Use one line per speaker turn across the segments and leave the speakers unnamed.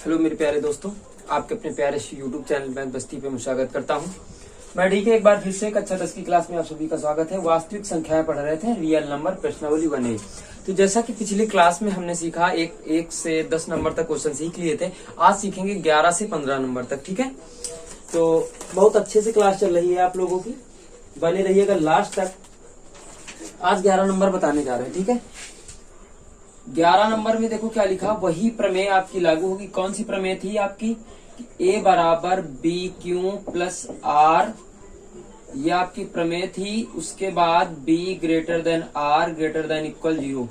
Hello मेरे प्यारे दोस्तों, आपके अपने प्यारे यूट्यूब चैनल बैंक बस्ती पे स्वागत करता हूं। मैं डी के एक बार फिर से कक्षा 10 की क्लास में आप सभी का स्वागत है। वास्तविक संख्याएं पढ़ रहे थे, रियल नंबर प्रश्नावली 1A। तो जैसा कि पिछली क्लास में हमने सीखा एक से 10 नंबर तक क्वेश्चन सीख लिए थे। आज सीखेंगे 11 से 15 नंबर तक। ठीक है, तो बहुत अच्छे से क्लास चल रही है आप लोगों की, बने रहिएगा लास्ट तक। आज 11 नंबर बताने जा रहे हैं। ठीक है, 11 नंबर में देखो क्या लिखा, वही प्रमेय आपकी लागू होगी। कौन सी प्रमेय थी आपकी? A बराबर बी क्यू प्लस आर, ये आपकी प्रमेय थी। उसके बाद B greater than or greater than equal 0,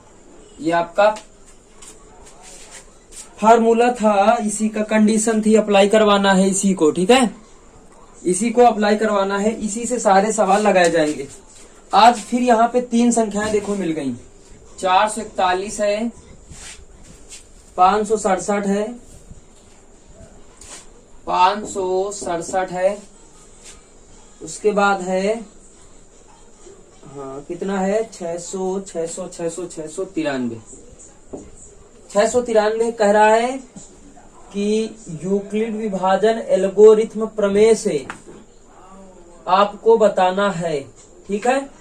ये आपका फार्मूला था। इसी का कंडीशन थी, अप्लाई करवाना है इसी को। ठीक है, इसी को अप्लाई करवाना है, इसी से सारे सवाल लगाए जाएंगे। आज फिर यहाँ पे 3 संख्याएं देखो मिल गई। 441 है, 567 है, 567 है। उसके बाद है कितना है? 693 कह रहा है कि यूक्लिड विभाजन एल्गोरिथम प्रमेय से आपको बताना है। ठीक है,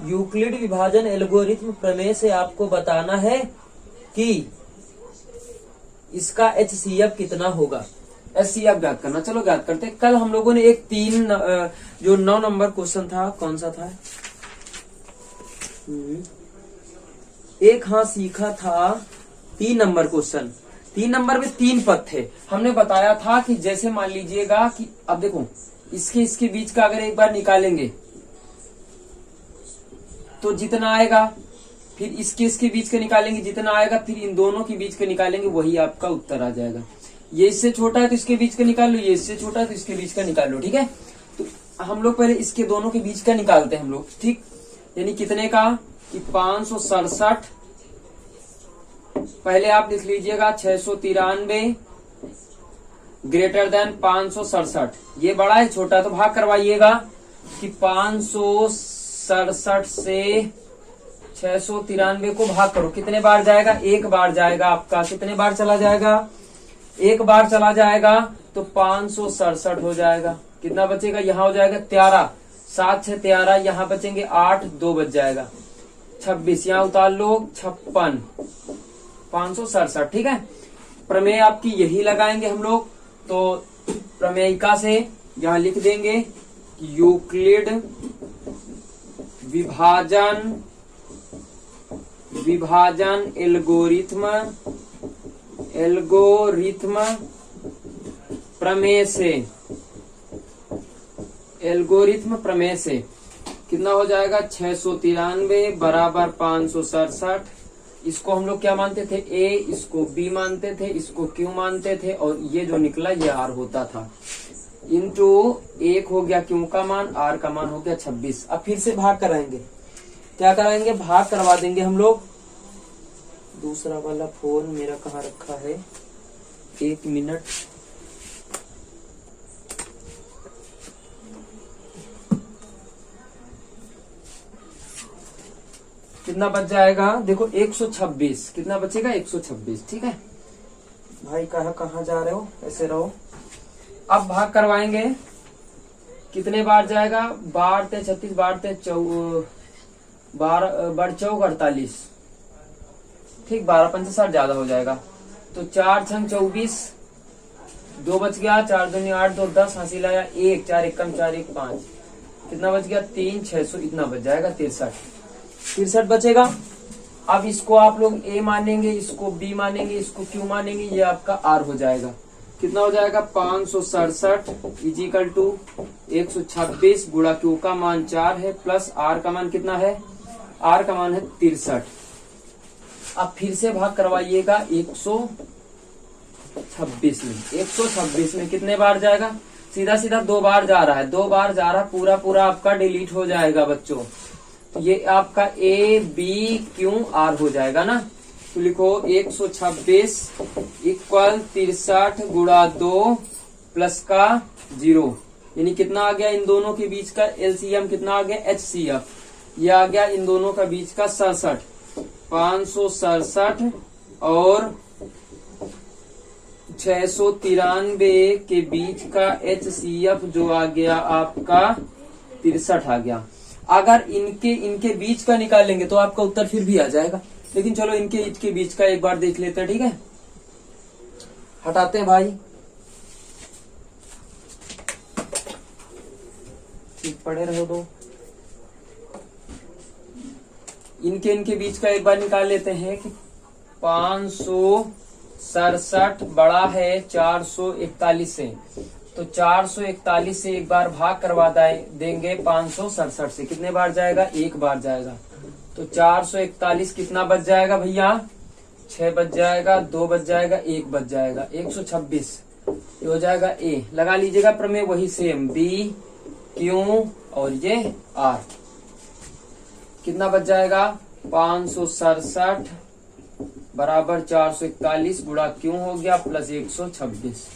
यूक्लिड विभाजन एल्गोरिथम प्रमेय से आपको बताना है कि इसका HCF कितना होगा। HCF ज्ञात करना। चलो ज्ञात करते हैं। कल हम लोगों ने एक 9 नंबर क्वेश्चन था, कौन सा था? एक सीखा था 3 नंबर क्वेश्चन। 3 नंबर में 3 पद थे। हमने बताया था कि जैसे मान लीजिएगा कि अब देखो इसके बीच का अगर एक बार निकालेंगे तो जितना आएगा, फिर इसके बीच का निकालेंगे जितना आएगा, फिर इन दोनों के बीच का निकालेंगे, वही आपका उत्तर आ जाएगा। ये इससे छोटा है तो इसके बीच का निकाल लो, ये इससे छोटा है तो इसके बीच का निकाल लो। ठीक है, तो हम लोग पहले इसके दोनों के बीच का निकालते हैं हम लोग। ठीक, यानी कितने का कि 567, पहले आप लिख लीजिएगा 693 ग्रेटर देन 567। ये बड़ा है छोटा, तो भाग करवाइएगा कि 567 से 693 को भाग करो। कितने बार जाएगा? एक बार जाएगा आपका। कितने बार चला जाएगा? एक बार चला जाएगा, तो 567 हो जाएगा। कितना बचेगा? यहाँ हो जाएगा 13, 7 6 13, यहाँ बचेंगे 8, 2 बच जाएगा 26, यहाँ उतार लो 56, 567। ठीक है, प्रमेय आपकी यही लगाएंगे हम लोग। तो प्रमेयिका से यहाँ लिख देंगे यूक्लिड विभाजन एल्गोरिथम प्रमेय से कितना हो जाएगा? 693 बराबर 567। इसको हम लोग क्या मानते थे? A, इसको B मानते थे, इसको Q मानते थे, और ये जो निकला ये R होता था। इंटू 1 हो गया Q का मान, R का मान हो गया 26। अब फिर से भाग कराएंगे। क्या कराएंगे? भाग करवा देंगे हम लोग। दूसरा वाला फोन मेरा कहाँ रखा है? 1 मिनट। कितना बच जाएगा? देखो 126। कितना बचेगा? 126। ठीक है भाई, कहाँ जा रहे हो? ऐसे रहो। अब भाग करवाएंगे। कितने बार जाएगा? 12 36, 12 चौक 48। ठीक, 12 5 60 ज्यादा हो जाएगा। तो 4 6 24, 2 बच गया, 4 दूनी 8, 2 10, हासिल आया 1, 4 1 4 1 5। कितना बच गया? 3 600, इतना बच जाएगा 63 बचेगा। अब इसको आप लोग A मानेंगे, इसको B मानेंगे, इसको Q मानेंगे, ये आपका R हो जाएगा। कितना हो जाएगा? 567 इजिकल टू 126 गुणा Q का मान 4 है, प्लस R का मान कितना है? R का मान है 63। अब फिर से भाग करवाइएगा 126 में कितने बार जाएगा? सीधा 2 बार जा रहा है। 2 बार जा रहा है, पूरा आपका डिलीट हो जाएगा बच्चों। तो ये आपका A B Q R हो जाएगा ना। तो लिखो 126 इक्वल 63 गुणा 2 प्लस का 0, यानी कितना आ गया? इन दोनों के बीच का LCM कितना आ गया? HCF। ये आ गया इन दोनों का बीच का 67, 567 और 693 के बीच का HCF जो आ गया आपका 63 आ गया। अगर इनके बीच का निकालेंगे तो आपका उत्तर फिर भी आ जाएगा, लेकिन चलो इनके बीच का एक बार देख लेते हैं। ठीक है, हटाते हैं भाई, ठीक पड़े रहो दो। इनके बीच का एक बार निकाल लेते हैं कि 567 बड़ा है 441 से, तो 441 से एक बार भाग करवा देंगे 567 से। कितने बार जाएगा? एक बार जाएगा। तो 441 कितना बच जाएगा भैया? 6 बच जाएगा, 2 बच जाएगा, 1 बच जाएगा, 126। ये हो जाएगा ए। लगा लीजिएगा प्रमेय वही सेम, बी क्यू और ये आर। कितना बच जाएगा? 567 बराबर 441 गुणा क्यू हो गया प्लस 126।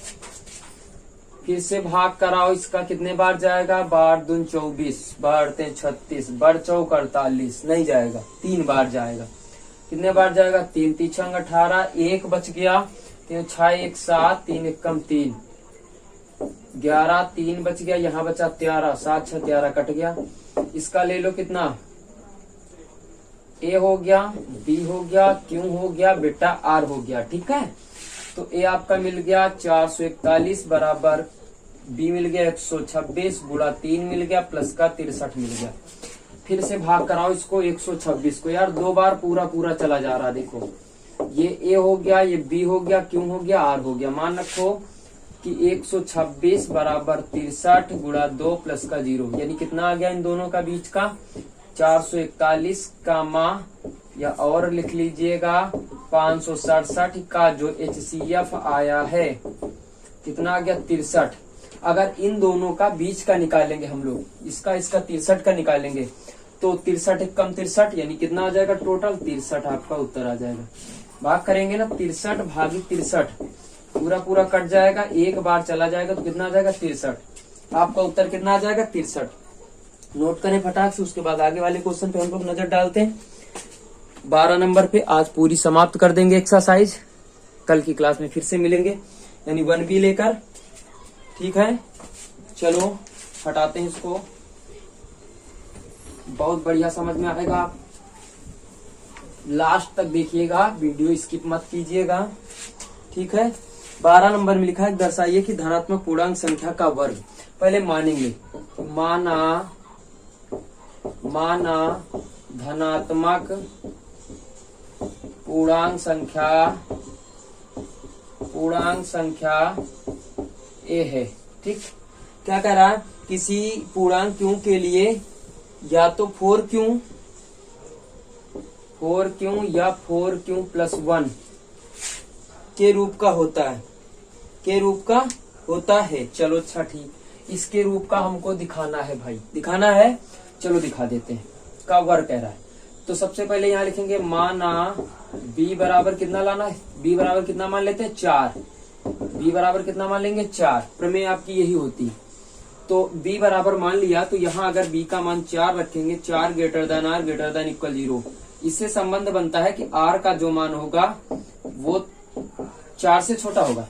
फिर से भाग कराओ, इसका कितने बार जाएगा? बार दून 24, बढ़ते 36, बढ़ चौक 48, नहीं जाएगा, 3 बार जाएगा। कितने बार जाएगा? 3 तीन 18, 1 बच गया, 3 6 1 7, 3 1 3, 11, 3 बच गया, यहाँ बचा 13, 7 6 13 कट गया। इसका ले लो कितना? ए हो गया, बी हो गया, क्यू हो गया, बेटा आर हो गया। ठीक है, तो ए आपका मिल गया 441 बराबर, बी मिल गया 126 गुणा 3 मिल गया प्लस का 63 मिल गया। फिर से भाग कराओ इसको 126 को, यार 2 बार पूरा चला जा रहा। देखो ये ए हो गया, ये बी हो गया, क्यू हो गया, आर हो गया। मान रखो कि 126 बराबर 63 गुणा 2 प्लस का 0, यानी कितना आ गया इन दोनों का बीच का? 441 का माँ, या और लिख लीजिएगा 567 का जो HCF आया है कितना आ गया? 63। अगर इन दोनों का बीच का निकालेंगे हम लोग, इसका 63 का निकालेंगे, तो 63 एक कम 63, यानी कितना आ जाएगा? टोटल 63 आपका उत्तर आ जाएगा। भाग करेंगे ना, 63 भागी 63, पूरा कट जाएगा, एक बार चला जाएगा तो कितना आ जाएगा? 63। आपका उत्तर कितना आ जाएगा? 63। नोट करें फटाक से, उसके बाद आगे वाले क्वेश्चन पे हम लोग नजर डालते हैं। 12 नंबर पे आज पूरी समाप्त कर देंगे एक्सरसाइज। कल की क्लास में फिर से मिलेंगे, यानी 1B लेकर। ठीक है, चलो हटाते हैं इसको। बहुत बढ़िया समझ में आएगा, आप लास्ट तक देखिएगा, वीडियो स्किप मत कीजिएगा। ठीक है, 12 नंबर में लिखा है दर्शाइए कि धनात्मक पूर्णांक संख्या का वर्ग। पहले मानेंगे, माना धनात्मक पूर्णांक संख्या ए है। ठीक, क्या कह रहा है? किसी पूर्णांक क्यू के लिए या तो 4Q या 4Q प्लस 1 के रूप का होता है। चलो अच्छा ठीक, इसके रूप का हमको दिखाना है भाई, दिखाना है। चलो दिखा देते हैं, का वर्ग कह रहा है। तो सबसे पहले यहाँ लिखेंगे माना b बराबर कितना लाना है? b बराबर कितना मान लेते हैं? 4। b बराबर कितना मान लेंगे? 4। प्रमेय आपकी यही होती। तो b बराबर मान लिया, तो यहाँ अगर b का मान 4 रखेंगे, 4 greater than r greater than equal 0, इससे संबंध बनता है कि r का जो मान होगा वो 4 से छोटा होगा।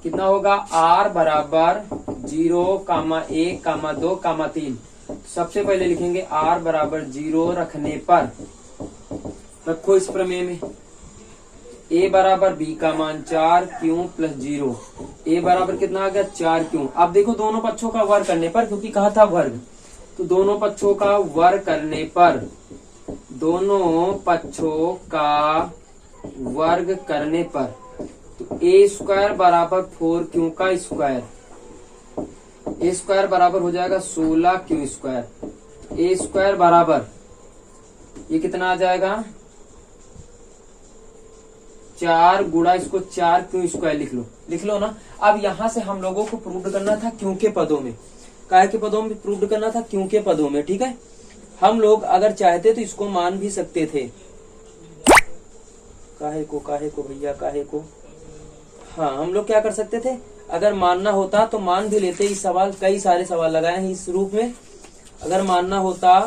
कितना होगा? r बराबर 0, 1, 2, 3। सबसे पहले लिखेंगे r बराबर 0 रखने पर, रखो इस प्रमेय में, a बराबर b का मान 4 क्यू प्लस 0। a बराबर कितना आ गया? 4 क्यू। अब देखो दोनों पक्षों का वर्ग करने पर, क्योंकि कहा था वर्ग, तो दोनों पक्षों का वर्ग करने पर, तो a स्क्वायर बराबर 4Q का स्क्वायर, a स्क्वायर बराबर हो जाएगा 16Q स्क्वायर। a स्क्वायर बराबर ये कितना आ जाएगा? 4 गुणा इसको 4Q स्क्वायर लिख लो ना। अब यहाँ से हम लोगों को प्रूव करना था क्यों के पदों में, काय के पदों में प्रूव करना था? क्यों के पदों में। ठीक है, हम लोग अगर चाहते तो इसको मान भी सकते थे। काहे को भैया, काहे को। हाँ, हम लोग क्या कर सकते थे? अगर मानना होता तो मान भी लेते। इस सवाल, कई सारे सवाल लगाए हैं इस रूप में। अगर मानना होता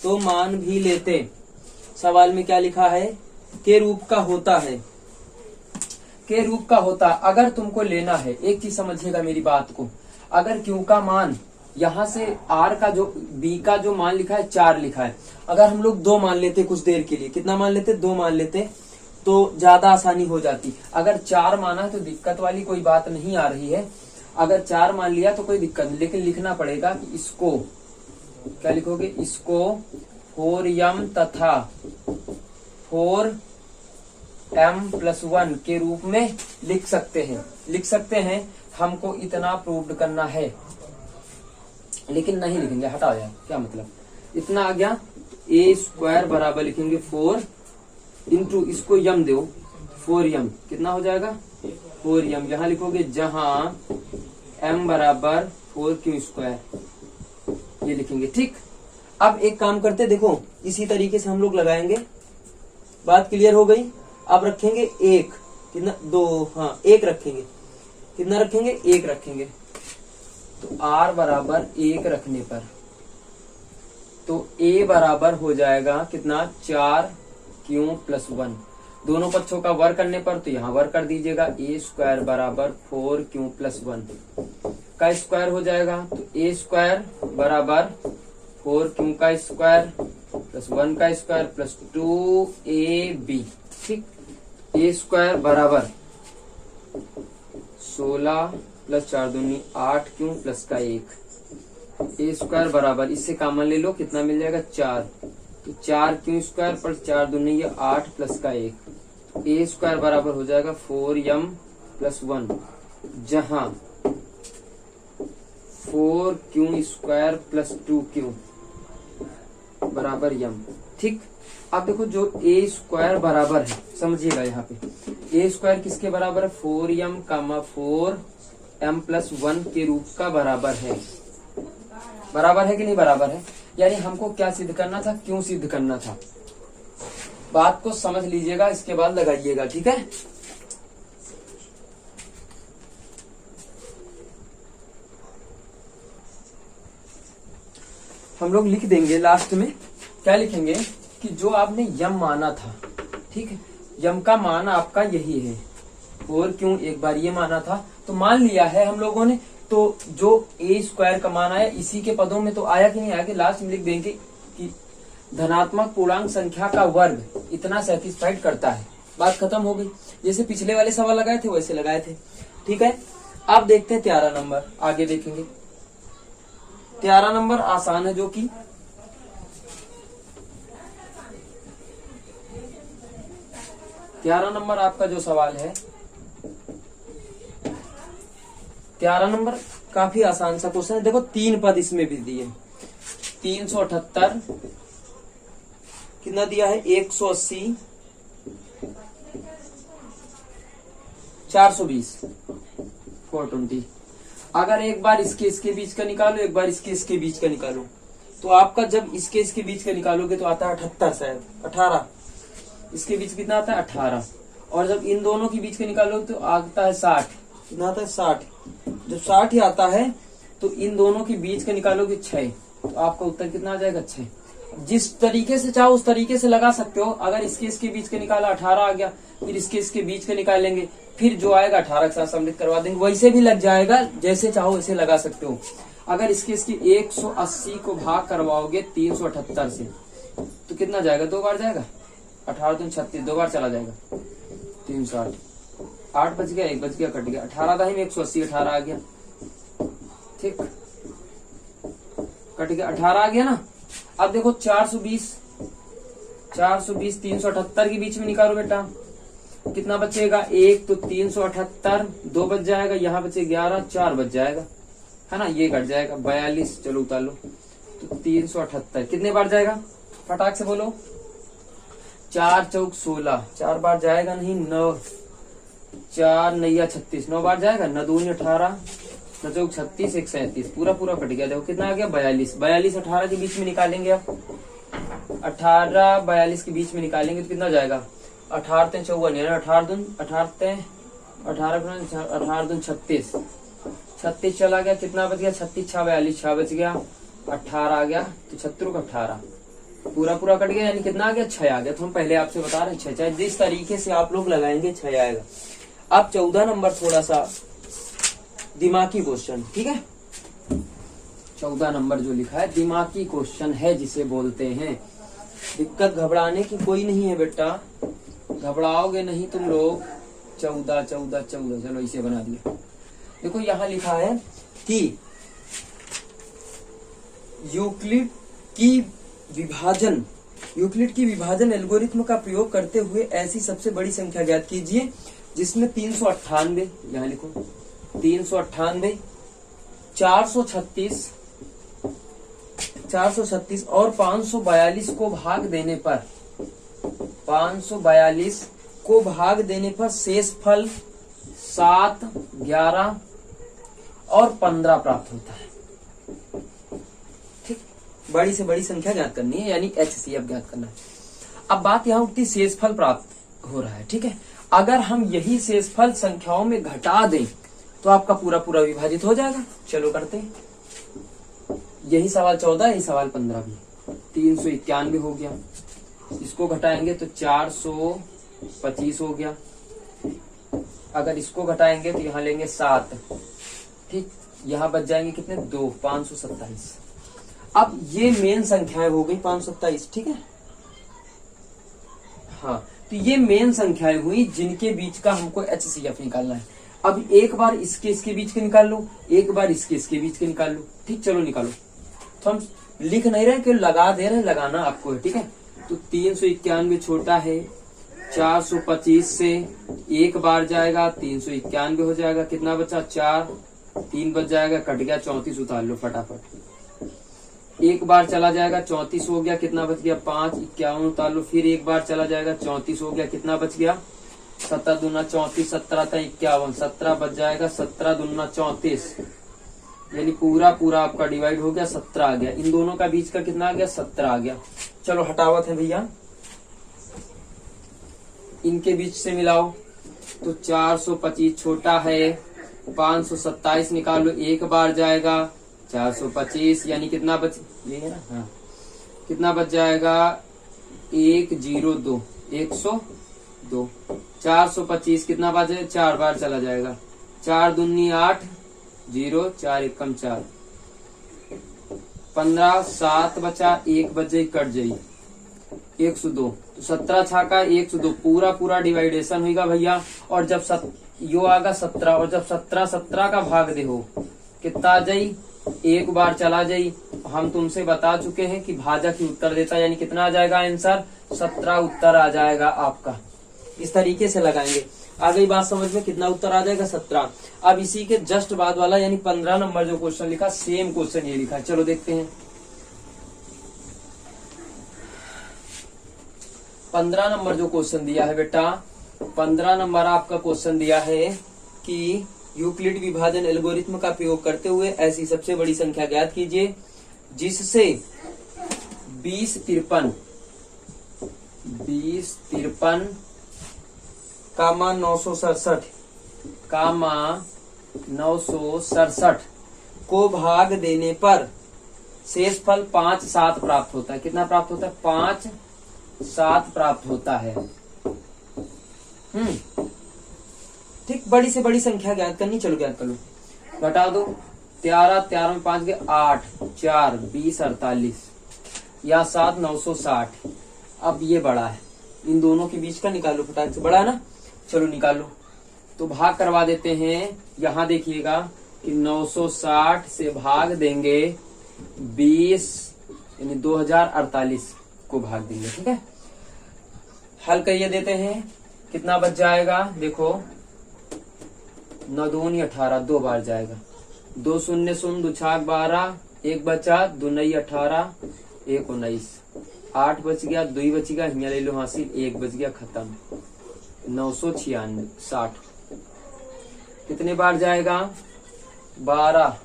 तो मान भी लेते। सवाल में क्या लिखा है? के रूप का होता है। के रूप का होता। अगर तुमको लेना है, एक चीज समझिएगा मेरी बात को, अगर क्यू का मान यहाँ से आर का जो बी का जो मान लिखा है 4 लिखा है, अगर हम लोग 2 मान लेते कुछ देर के लिए, कितना मान लेते, 2 मान लेते तो ज्यादा आसानी हो जाती। अगर 4 माना है तो दिक्कत वाली कोई बात नहीं आ रही है, अगर 4 मान लिया तो कोई दिक्कत नहीं, लेकिन लिखना पड़ेगा कि इसको क्या लिखोगे, इसको 4m तथा 4m+1 के रूप में लिख सकते हैं। हमको इतना प्रूव करना है, लेकिन नहीं लिखेंगे, हटाओ यार, क्या मतलब, इतना आ गया। a² बराबर लिखेंगे 4 इंटू इसको यम दो 4m, कितना हो जाएगा 4m, यहां लिखोगे जहां m बराबर 4q², ये लिखेंगे। ठीक, अब एक काम करते, देखो इसी तरीके से हम लोग लगाएंगे। बात क्लियर हो गई। अब रखेंगे 1, कितना 2, हाँ 1 रखेंगे, कितना रखेंगे 1 रखेंगे। तो r बराबर 1 रखने पर तो a बराबर हो जाएगा कितना 4q+1, दोनों पक्षों का वर्ग करने पर तो यहाँ वर्ग कर दीजिएगा, a² बराबर 4q+1 का स्क्वायर हो जाएगा। तो a² बराबर 4q का स्क्वायर प्लस 1 का स्क्वायर प्लस 2ab। ठीक, a² बराबर 16 प्लस 4 दूनी 8q प्लस का 1, a² बराबर, इससे कॉमन ले लो, कितना मिल जाएगा 4, तो 4q² प्लस 4 दूनी ये 8 प्लस का 1, a² बराबर हो जाएगा 4m+1, जहां 4q² प्लस 2q बराबर m। ठीक, अब देखो जो a² बराबर है, समझिएगा यहाँ पे a² किसके बराबर है, 4m, 4m+1 के रूप का बराबर है। बराबर है कि नहीं बराबर है, यानी हमको क्या सिद्ध करना था, क्यों सिद्ध करना था, बात को समझ लीजिएगा, इसके बाद लगाइएगा। ठीक है, हम लोग लिख देंगे लास्ट में, क्या लिखेंगे कि जो आपने यम माना था, ठीक है, यम का मान आपका यही है, और क्यों एक बार ये माना था तो मान लिया है हम लोगों ने, तो जो a² का मान आया इसी के पदों में तो आया कि नहीं आया, कि लास्ट में लिख देंगे कि धनात्मक पूर्णांक संख्या का वर्ग इतना सेटिस्फाइड करता है। बात खत्म हो गई, जैसे पिछले वाले सवाल लगाए थे वैसे लगाए थे। ठीक है, अब देखते हैं 13 नंबर, आगे देखेंगे। 13 नंबर आसान है, जो कि 13 नंबर आपका जो सवाल है, 13 नंबर काफी आसान सा क्वेश्चन है। देखो 3 पद इसमें भी दिए, 378 कितना दिया है, 180, 420, 420। अगर एक बार इसके बीच का निकालो, एक बार इसके बीच का निकालो, तो आपका जब इसके बीच का निकालोगे तो आता है 78, शायद 18, इसके बीच कितना आता है 18, और जब इन दोनों के बीच का निकालो तो आता है 60, कितना आता है 60, जब 60 ही आता है तो इन दोनों के बीच का निकालोगे 6, तो आपका उत्तर कितना आ जाएगा 6। जिस तरीके से चाहो उस तरीके से लगा सकते हो। अगर इसके बीच का निकाला 18 आ गया, फिर इसके बीच का निकालेंगे, फिर जो आएगा 18 के साथ सम्मिलित करवा देंगे, वैसे भी लग जाएगा, जैसे चाहो वैसे लगा सकते हो। अगर इसके 180 को भाग करवाओगे 378 से तो कितना जाएगा, 2 बार जाएगा, 18 दूनी 36, 2 बार चला जाएगा, 360, 8 बच गया, 1 बच गया, कट गया, 18 था ही में 180, 18 आ गया। ठीक, कट गया, 18 आ गया ना। अब देखो 420 378 के बीच में निकालो बेटा, कितना बचेगा, 1 तो 378, 2 बच जाएगा, यहाँ बचे 11, 4 बच जाएगा, है ना, ये कट जाएगा, 42, चलो उतार लो, तो 378 कितने बार जाएगा, फटाक से बोलो, 4 चौक 16, 4 बार जाएगा नहीं, 9, 4 नैया 36, 9 बार जाएगा, 9 दूनी 18, 9 चौक 36, 1 37, पूरा कट गया। देखो कितना आ गया, 42, 18 के बीच में निकालेंगे, आप 18 42 के बीच में निकालेंगे तो कितना जाएगा, 18 3 54, 18 दून 36, 36 चला गया, कितना बच गया, 36 6 42, 6 बच गया, 18 आ गया, तो 76 का 18 पूरा कट गया, यानी कितना आ गया, 6 आ गया। तो हम पहले आपसे बता रहे हैं 6, चाहे जिस तरीके से आप लोग लगाएंगे 6 आएगा। अब 14 नंबर थोड़ा सा दिमागी क्वेश्चन, ठीक है। 14 नंबर जो लिखा है दिमागी क्वेश्चन है जिसे बोलते हैं। दिक्कत घबराने की कोई नहीं है बेटा, घबराओगे नहीं तुम लोग। 14 14 14, चलो इसे बना दिया। देखो यहाँ लिखा है कि यूक्लिड की विभाजन एल्गोरिथ्म का प्रयोग करते हुए ऐसी सबसे बड़ी संख्या ज्ञात कीजिए जिसमें 398, यहाँ लिखो 398, 436 और 542 को भाग देने पर शेष फल 7, 11 और 15 प्राप्त होता है। ठीक, बड़ी से बड़ी संख्या ज्ञात करनी है, यानी HCF ज्ञात करना है। अब बात यहाँ उठती शेषफल प्राप्त हो रहा है, ठीक है। अगर हम यही शेषफल संख्याओं में घटा दें तो आपका पूरा पूरा विभाजित हो जाएगा। चलो करते हैं। यही सवाल 14, यही सवाल 15 भी। 391 हो गया, इसको घटाएंगे तो 425 हो गया। अगर इसको घटाएंगे तो यहाँ लेंगे 7, ठीक, यहाँ बच जाएंगे कितने, 2, 527। अब ये मेन संख्याएं हो गई 527, ठीक है। हाँ, तो ये मेन संख्याएं हुई जिनके बीच का हमको HCF निकालना है। अब एक बार इसके बीच के निकाल लो, एक बार इसके बीच के निकाल लो। ठीक, चलो निकालो। तो हम लिख नहीं रहे कि लगा दे रहे, लगाना आपको है, ठीक है। तो 391 छोटा है 425 से, एक बार जाएगा 391 हो जाएगा। कितना बचा, 4, 3 बच जाएगा, कट गया 34, उतार लो फटाफट। एक बार चला जाएगा 34 हो गया, कितना बच गया, 5, 51 उतार लो। फिर एक बार चला जाएगा 34 हो गया, कितना बच गया, 7 दूना 34, 17 था 51, 17 बच जाएगा, 17 दूना 34, यानी पूरा पूरा आपका डिवाइड हो गया, 17 आ गया। इन दोनों का बीच का कितना आ गया, 17 आ गया। चलो हटावत है भैया, इनके बीच से मिलाओ तो 425 छोटा है, 527 निकालो, एक बार जाएगा 425, यानी कितना बच, ये है ना, हाँ, कितना बच जाएगा, 102, 102। 425 कितना बार जाएगा, 4 बार चला जाएगा, 4 दूनी 8, 0, 4 एकम 4, 15, 7 बचा, 1 बच जाए, कट जाई, 102। तो 17 छाका 102, पूरा पूरा डिवाइडेशन होगा भैया। और जब यो आगा 17, और जब 17 का भाग दे हो कितना आ जाई, एक बार चला जाई। हम तुमसे बता चुके हैं कि भाजक ही उत्तर देता है, यानी कितना आ जाएगा आंसर, 17 उत्तर आ जाएगा आपका। इस तरीके से लगाएंगे। आ गई बात समझ में, कितना उत्तर आ जाएगा, 17। अब इसी के जस्ट बाद वाला यानी 15 नंबर जो क्वेश्चन लिखा, सेम क्वेश्चन ये लिखा है। चलो देखते हैं। 15 नंबर जो क्वेश्चन दिया है बेटा, 15 नंबर आपका क्वेश्चन दिया है कि यूक्लिड विभाजन एल्गोरिथ्म का प्रयोग करते हुए ऐसी सबसे बड़ी संख्या ज्ञात कीजिए जिससे 2053 कामा 967 को भाग देने पर शेषफल 5, 7 प्राप्त होता है। कितना प्राप्त होता है, 5, 7 प्राप्त होता है। ठीक, बड़ी से बड़ी संख्या ज्ञात करनी। चलो ज्ञात कर लो, घटा दो, 13 में 5 गए 8, 4, 20, 48 या 7, 960। अब ये बड़ा है, इन दोनों के बीच का निकालो फटाक से, बड़ा है ना। चलो निकालो, तो भाग करवा देते हैं। यहाँ देखिएगा कि 960 से भाग देंगे 20, यानी 2048 को भाग देंगे, ठीक है। हल करिए देते हैं, कितना बच जाएगा, देखो 9 दूनी 18, 2 बार जाएगा, 2 शून्य 0, 2 छाक 12, 1 बचा, 2 नई 18, 1 19, 8 बच गया, 2 बच गया, हिया ले लो हासिल, 1 बच गया, खत्म। 996, 60 कितने बार जाएगा, 12,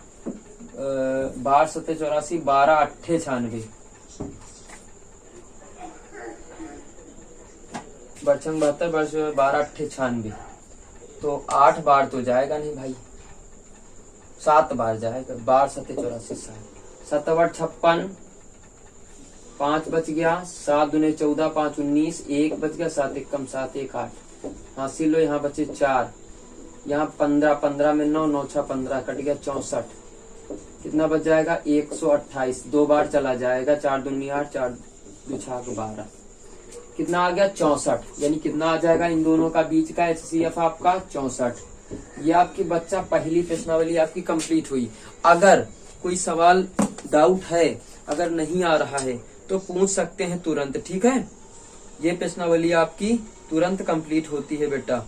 12 7 84, 12 8 96, बरछंग 72, 12 8 96, तो 8 बार तो जाएगा नहीं भाई, 7 बार जाएगा, 12 7 84, 7 8 56, 5 बच गया, 7 दूने 14, 5 19, 1 बच गया, 7 1 कम 7 1 8, हासिल लो, यहाँ बचे 4, यहाँ 15, 15 में 9, 9 6 15 कट गया 64। कितना बच जाएगा 128। 2 बार चला जाएगा, 4 दूनी 8, 4 2 6 12। कितना आ गया 64। यानी कितना आ जाएगा इन दोनों का बीच का HCF आपका 64। ये आपकी बच्चा पहली प्रश्नावली आपकी कंप्लीट हुई। अगर कोई सवाल डाउट है, अगर नहीं आ रहा है तो पूछ सकते हैं तुरंत, ठीक है। ये प्रश्नावली आपकी तुरंत कंप्लीट होती है बेटा।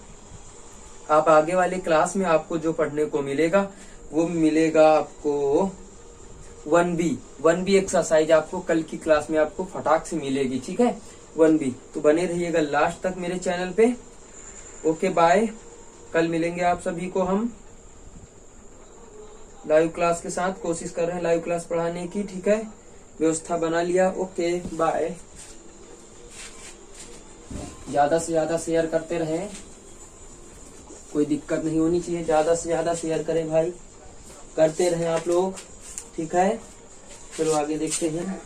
आप आगे वाले क्लास में आपको जो पढ़ने को मिलेगा वो मिलेगा आपको 1B एक्सरसाइज आपको कल की क्लास में आपको फटाक से मिलेगी, ठीक है। 1B तो बने रहिएगा लास्ट तक मेरे चैनल पे। Okay bye. कल मिलेंगे आप सभी को हम लाइव क्लास के साथ। कोशिश कर रहे हैं लाइव क्लास पढ़ाने की, ठीक है। व्यवस्था बना लिया। Okay bye. ज्यादा से ज्यादा शेयर करते रहें, कोई दिक्कत नहीं होनी चाहिए। ज्यादा से ज्यादा शेयर करें भाई, करते रहें आप लोग, ठीक है। चलो आगे देखते हैं।